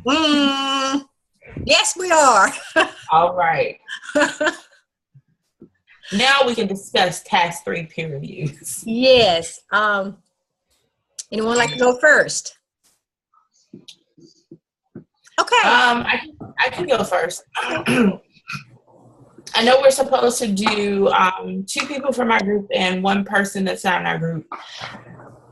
Mm, yes, we are. All right. Now we can discuss task 3 peer reviews. Yes. Anyone like to go first? Okay. I can go first. I know we're supposed to do 2 people from our group and 1 person that's not in our group,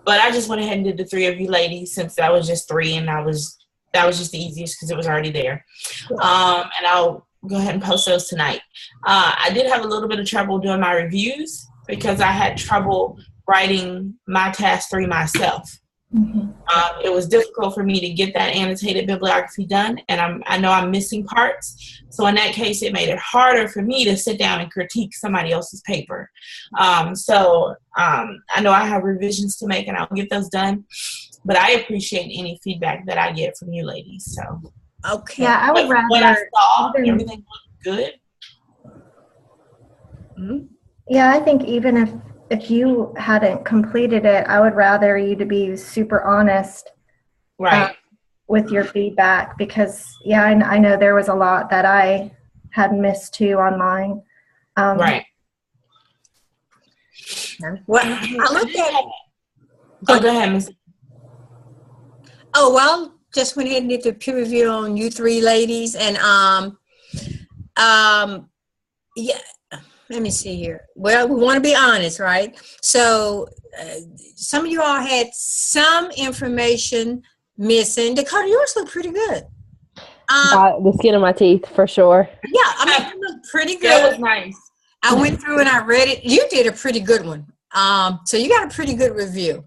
but I just went ahead and did the 3 of you ladies since that was just 3, and that was just the easiest because it was already there. And I'll go ahead and post those tonight. I did have a little bit of trouble doing my reviews because I had trouble writing my task 3 myself. Mm-hmm. It was difficult for me to get that annotated bibliography done, and I know I'm missing parts. So in that case, it made it harder for me to sit down and critique somebody else's paper. So I know I have revisions to make, and I'll get those done. But I appreciate any feedback that I get from you ladies. So Okay. Yeah, I would rather. What I saw, everything looked good. Mm-hmm. Yeah, I think even if you hadn't completed it, I would rather you to be super honest, Right. With your feedback, because I know there was a lot that I had missed too on mine. Right. Well, I looked at. Go ahead, Ms. Oh, well, just went ahead and did the peer review on you 3 ladies, and yeah. Let me see here. Well, we want to be honest, right? So some of you all had some information missing. Dakota, yours look pretty good. The skin of my teeth, for sure. Yeah, I mean, it looked pretty good. That was nice. I went through and I read it. You did a pretty good one. So you got a pretty good review.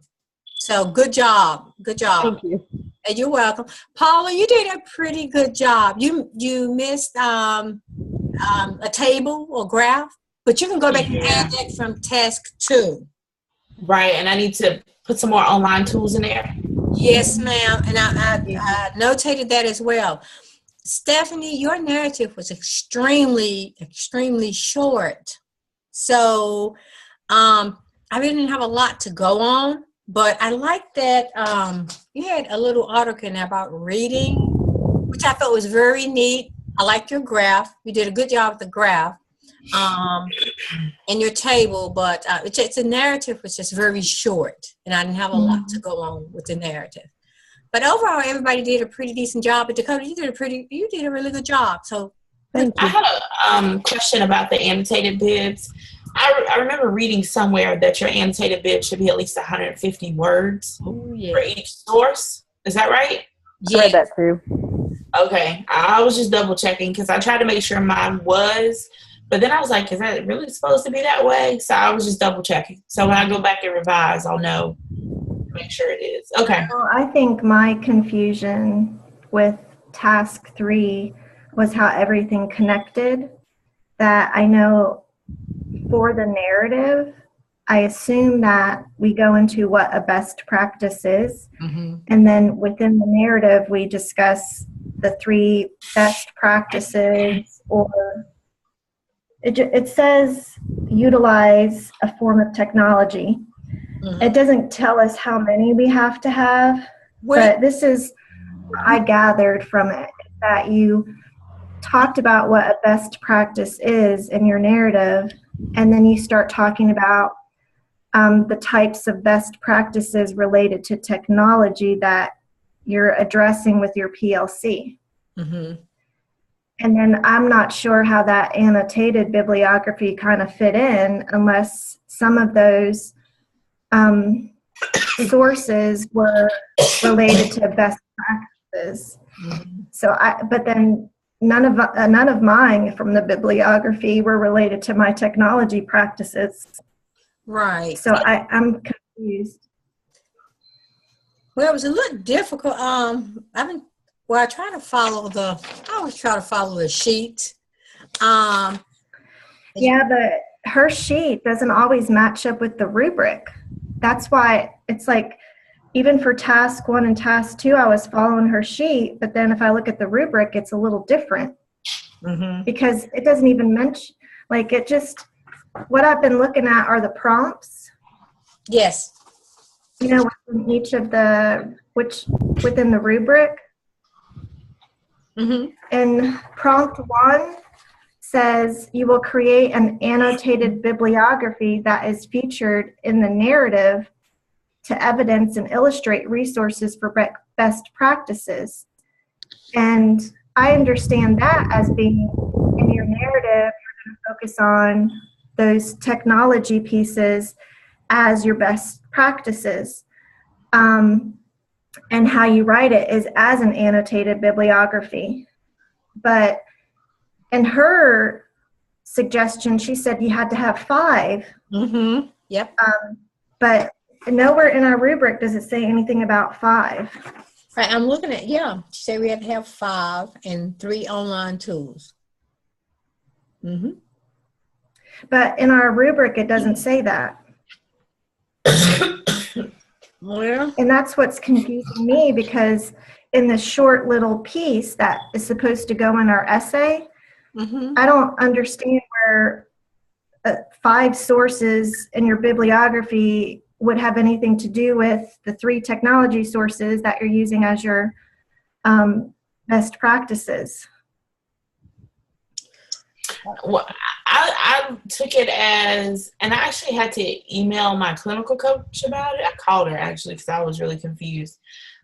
So good job. Good job. Thank you. And you're welcome. Paula, you did a pretty good job. You missed a table or graph, but you can go back and add that from task 2. Right, and I need to put some more online tools in there. Yes, ma'am. And I notated that as well. Stephanie, your narrative was extremely, extremely short. So I really didn't have a lot to go on, but I like that you had a little article in there about reading, which I thought was very neat. I liked your graph. You did a good job with the graph and your table, but the narrative was just very short, and I didn't have a lot to go on with the narrative. But overall, everybody did a pretty decent job. But Dakota, you did a really good job. So thank you. I had a question about the annotated bibs. I remember reading somewhere that your annotated bib should be at least 150 words for each source. Is that right? I read that too. Okay. I was just double checking because I tried to make sure mine was, but then I was like, is that really supposed to be that way? So I was just double checking. So when I go back and revise, I'll know, make sure it is. Okay. Well, I think my confusion with task 3 was how everything connected. That I know for the narrative, I assume that we go into what a best practice is. Mm-hmm. And then within the narrative, we discuss the 3 best practices, or it says utilize a form of technology. Mm-hmm. It doesn't tell us how many we have to have, but this is what I gathered from it, that you talked about what a best practice is in your narrative, and then you start talking about the types of best practices related to technology that you're addressing with your PLC. Mm-hmm. And then I'm not sure how that annotated bibliography kind of fit in unless some of those sources were related to best practices. Mm-hmm. But then none of mine from the bibliography were related to my technology practices. Right. So I'm confused. Well, it was a little difficult. I always try to follow the sheet. Yeah, but her sheet doesn't always match up with the rubric. That's why it's like, even for task 1 and task 2, I was following her sheet, but then if I look at the rubric, it's a little different. Mm-hmm. Because it doesn't even mention, like, it just, what I've been looking at are the prompts. Yes. You know, within each of within the rubric. Mm-hmm. And prompt 1 says you will create an annotated bibliography that is featured in the narrative to evidence and illustrate resources for best practices. And I understand that as being in your narrative, you're going to focus on those technology pieces as your best practices. And how you write it is as an annotated bibliography. But in her suggestion, she said you had to have 5. Mm-hmm. Yep. But nowhere in our rubric does it say anything about 5. Right. I'm looking at, yeah. She said we have to have 5 and 3 online tools. Mm-hmm. But in our rubric, it doesn't say that. Well, And that's what's confusing me, because in the short little piece that is supposed to go in our essay, mm-hmm. I don't understand where 5 sources in your bibliography would have anything to do with the 3 technology sources that you're using as your best practices. Well, I took it as, and I actually had to email my clinical coach about it. I called her actually because I was really confused.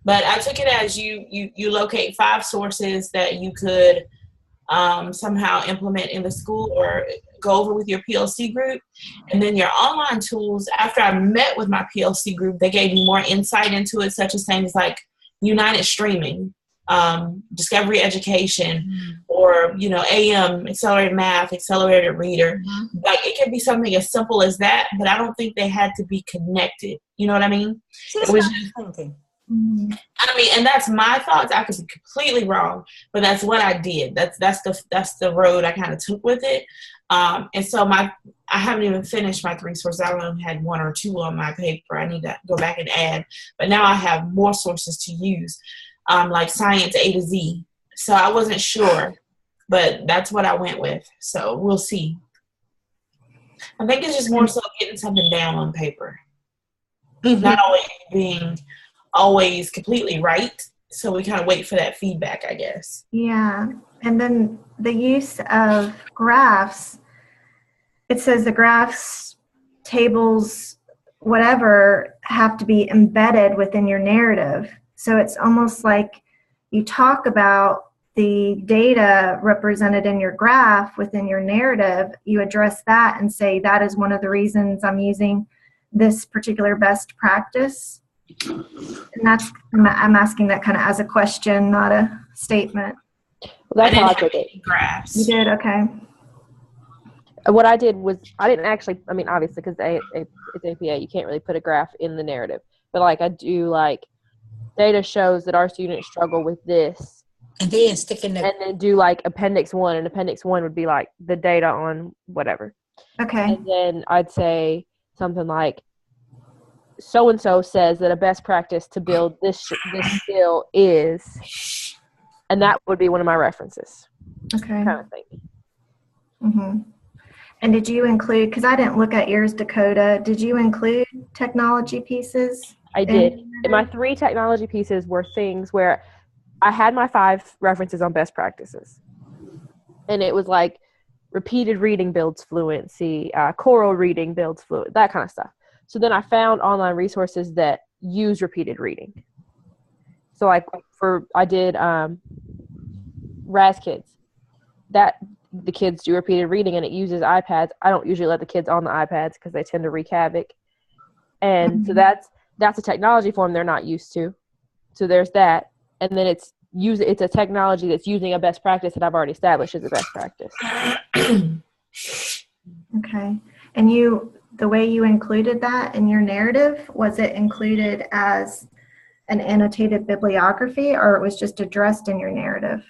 But I took it as you locate 5 sources that you could somehow implement in the school or go over with your PLC group. And then your online tools, after I met with my PLC group, they gave me more insight into it, such as things like United Streaming, Discovery Education, or AM, Accelerated Math, Accelerated Reader. Mm-hmm. Like, it could be something as simple as that, but I don't think they had to be connected. You know what I mean? It was just, I mean, and that's my thoughts. I could be completely wrong, but that's what I did. That's the road I kind of took with it. And so I haven't even finished my 3 sources. I only had 1 or 2 on my paper. I need to go back and add, but now I have more sources to use, like Science A to Z. So I wasn't sure, but that's what I went with. So we'll see. I think it's just more so getting something down on paper, not always being always completely right. So we kind of wait for that feedback, I guess. Yeah. And then the use of graphs, it says the graphs, tables, whatever, have to be embedded within your narrative. So it's almost like you talk about the data represented in your graph within your narrative, you address that and say that is one of the reasons I'm using this particular best practice. And I'm asking that kind of as a question, not a statement. Well, that's how I took it. Graphs. You did? Okay. What I did was, I didn't actually, I mean, obviously, because it's APA, you can't really put a graph in the narrative. But, like, I do, like, data shows that our students struggle with this. And then sticking the... And then do, like, Appendix 1. And Appendix 1 would be, like, the data on whatever. Okay. And then I'd say something like, so-and-so says that a best practice to build this skill is, and that would be one of my references. Okay. Kind of thing. Mm-hmm. And did you include, because I didn't look at yours, Dakota, did you include technology pieces? I did. And my 3 technology pieces were things where I had my 5 references on best practices. And it was like repeated reading builds fluency, choral reading builds fluency, that kind of stuff. So then I found online resources that use repeated reading. So like I did Raz Kids. That the kids do repeated reading and it uses iPads. I don't usually let the kids on the iPads because they tend to wreak havoc. And so that's a technology form they're not used to. So there's that. And then it's a technology that's using a best practice that I've already established as a best practice. Okay. And the way you included that in your narrative, was it included as an annotated bibliography, or it was just addressed in your narrative?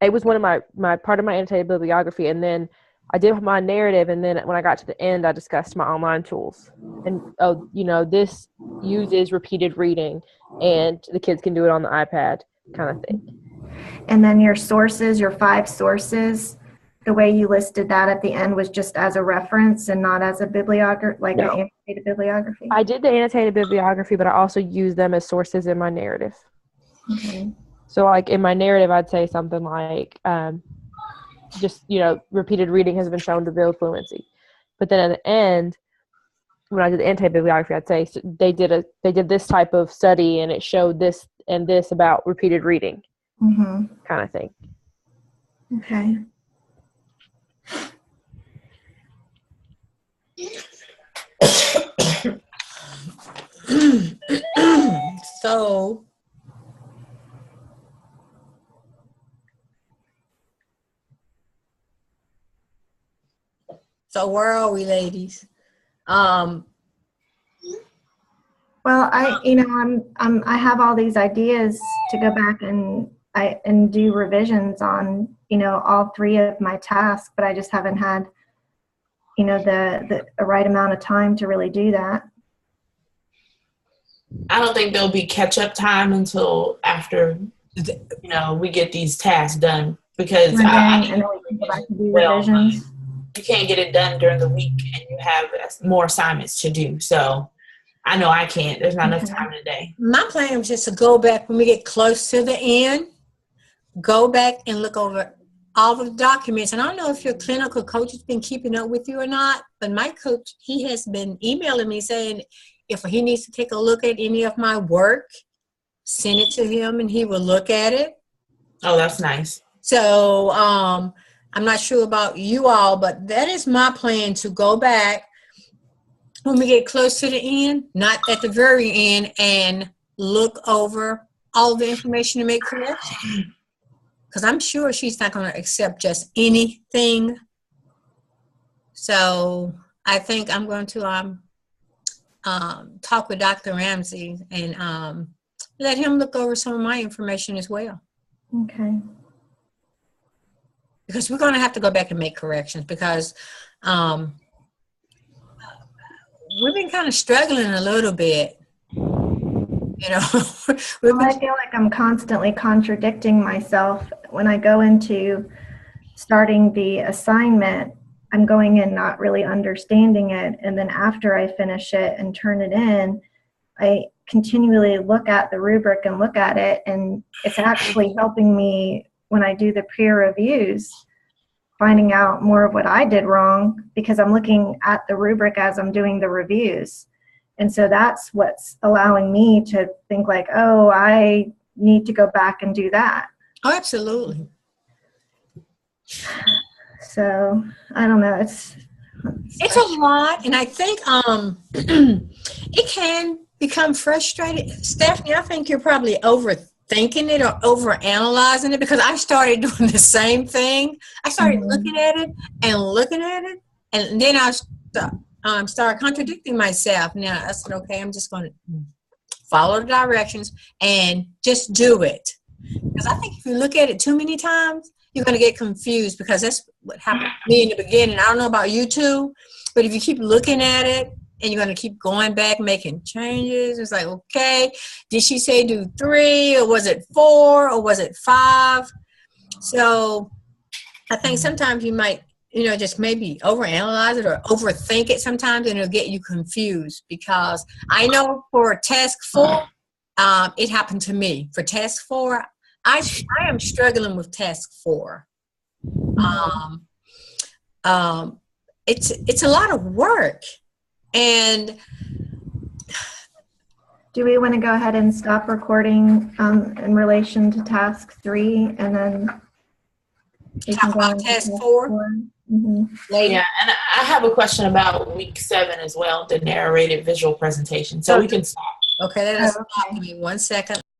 It was one of my part of my annotated bibliography, and then I did my narrative, and then when I got to the end, I discussed my online tools. And, this uses repeated reading, and the kids can do it on the iPad kind of thing. And then your sources, your 5 sources, the way you listed that at the end was just as a reference and not as a bibliography, like an annotated bibliography? I did the annotated bibliography, but I also used them as sources in my narrative. Okay. So like in my narrative, I'd say something like, just, repeated reading has been shown to build fluency. But then at the end, when I did the anti-bibliography, I'd say so they did this type of study and it showed this and this about repeated reading, kind of thing. Okay. So where are we, ladies? Well, I have all these ideas to go back and do revisions on, all 3 of my tasks, but I just haven't had, the right amount of time to really do that. I don't think there'll be catch-up time until after, we get these tasks done, because and then we can go back and do revisions. You can't get it done during the week, and you have more assignments to do. So I know I can't. There's not enough time in the day. My plan was just to go back when we get close to the end, go back and look over all of the documents. And I don't know if your clinical coach has been keeping up with you or not, but my coach, he has been emailing me saying if he needs to take a look at any of my work, send it to him and he will look at it. Oh, that's nice. So I'm not sure about you all, but that is my plan, to go back when we get close to the end, not at the very end, and look over all the information to make corrections. Because I'm sure she's not going to accept just anything. So I think I'm going to talk with Dr. Ramsey and let him look over some of my information as well. Okay. Because we're going to have to go back and make corrections, because we've been kind of struggling a little bit. I feel like I'm constantly contradicting myself. When I go into starting the assignment, I'm going in not really understanding it. And then after I finish it and turn it in, I continually look at the rubric and look at it. And it's actually helping me when I do the peer reviews, finding out more of what I did wrong, because I'm looking at the rubric as I'm doing the reviews. And so that's what's allowing me to think like, oh, I need to go back and do that. Oh, absolutely. So I don't know. It's a lot. And I think it can become frustrating. Stephanie, I think you're probably overthinking it or overanalyzing it, because I started doing the same thing. I started looking at it, and then I started contradicting myself. Now I said, okay, I'm just going to follow the directions and just do it. Because I think if you look at it too many times, you're going to get confused, because that's what happened to me in the beginning. I don't know about you two, but if you keep looking at it and you're going to keep going back, making changes, it's like, okay, did she say do 3, or was it 4, or was it 5? So I think sometimes you might, just maybe overanalyze it or overthink it sometimes, and it'll get you confused. Because I know for task 4, it happened to me. For task 4, I am struggling with task 4. It's a lot of work. And do we want to go ahead and stop recording in relation to task 3, and then talk about task 4? Later. Yeah, and I have a question about week 7 as well, the narrated visual presentation. So we can stop. Okay, let us stop. Give me 1 second.